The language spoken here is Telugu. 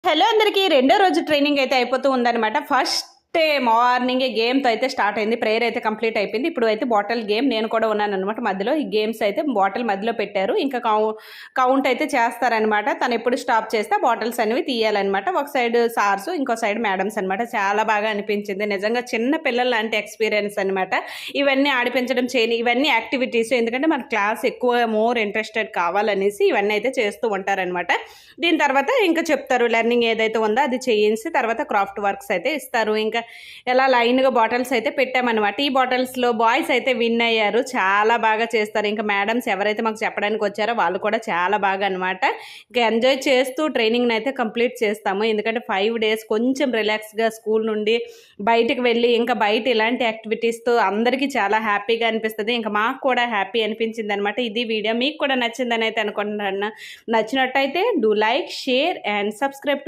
హలో అందరికీ రెండో రోజు ట్రైనింగ్ అయితే అయిపోతూ ఉందన్నమాట. ఫస్ట్ మార్నింగే గేమ్తో అయితే స్టార్ట్ అయింది. ప్రేయర్ అయితే కంప్లీట్ అయిపోయింది. ఇప్పుడు అయితే బాటిల్ గేమ్ నేను కూడా ఉన్నాను అనమాట. మధ్యలో ఈ గేమ్స్ అయితే బాటిల్ మధ్యలో పెట్టారు. ఇంకా కౌంట్ అయితే చేస్తారనమాట. తను ఎప్పుడు స్టాప్ చేస్తే బాటిల్స్ అనేవి తీయాలన్నమాట. ఒక సైడ్ సార్స్, ఇంకో సైడ్ మేడమ్స్ అనమాట. చాలా బాగా అనిపించింది నిజంగా. చిన్న పిల్లల లాంటి ఎక్స్పీరియన్స్ అనమాట. ఇవన్నీ ఆడిపించడం ఇవన్నీ యాక్టివిటీస్, ఎందుకంటే మన క్లాస్ ఎక్కువ మోర్ ఇంట్రెస్టెడ్ కావాలనేసి ఇవన్నీ అయితే చేస్తూ ఉంటారనమాట. దీని తర్వాత ఇంకా చెప్తారు లెర్నింగ్ ఏదైతే ఉందో అది చేయించి తర్వాత క్రాఫ్ట్ వర్క్స్ అయితే ఇస్తారు. ఇంకా ఎలా లైన్గా బాటిల్స్ అయితే పెట్టామన్నమాట. ఈ బాటిల్స్లో బాయ్స్ అయితే విన్ అయ్యారు. చాలా బాగా చేస్తారు. ఇంకా మేడమ్స్ ఎవరైతే మాకు చెప్పడానికి వచ్చారో వాళ్ళు కూడా చాలా బాగా అనమాట. ఇంకా ఎంజాయ్ చేస్తూ ట్రైనింగ్ని అయితే కంప్లీట్ చేస్తాము. ఎందుకంటే 5 days కొంచెం రిలాక్స్గా స్కూల్ నుండి బయటికి వెళ్ళి ఇంకా బయట ఇలాంటి యాక్టివిటీస్తో అందరికీ చాలా హ్యాపీగా అనిపిస్తుంది. ఇంకా మాకు కూడా హ్యాపీ అనిపించింది అనమాట. ఇది వీడియో మీకు కూడా నచ్చిందని అయితే అనుకుంటున్నాను. నచ్చినట్టయితే do like, share and subscribe to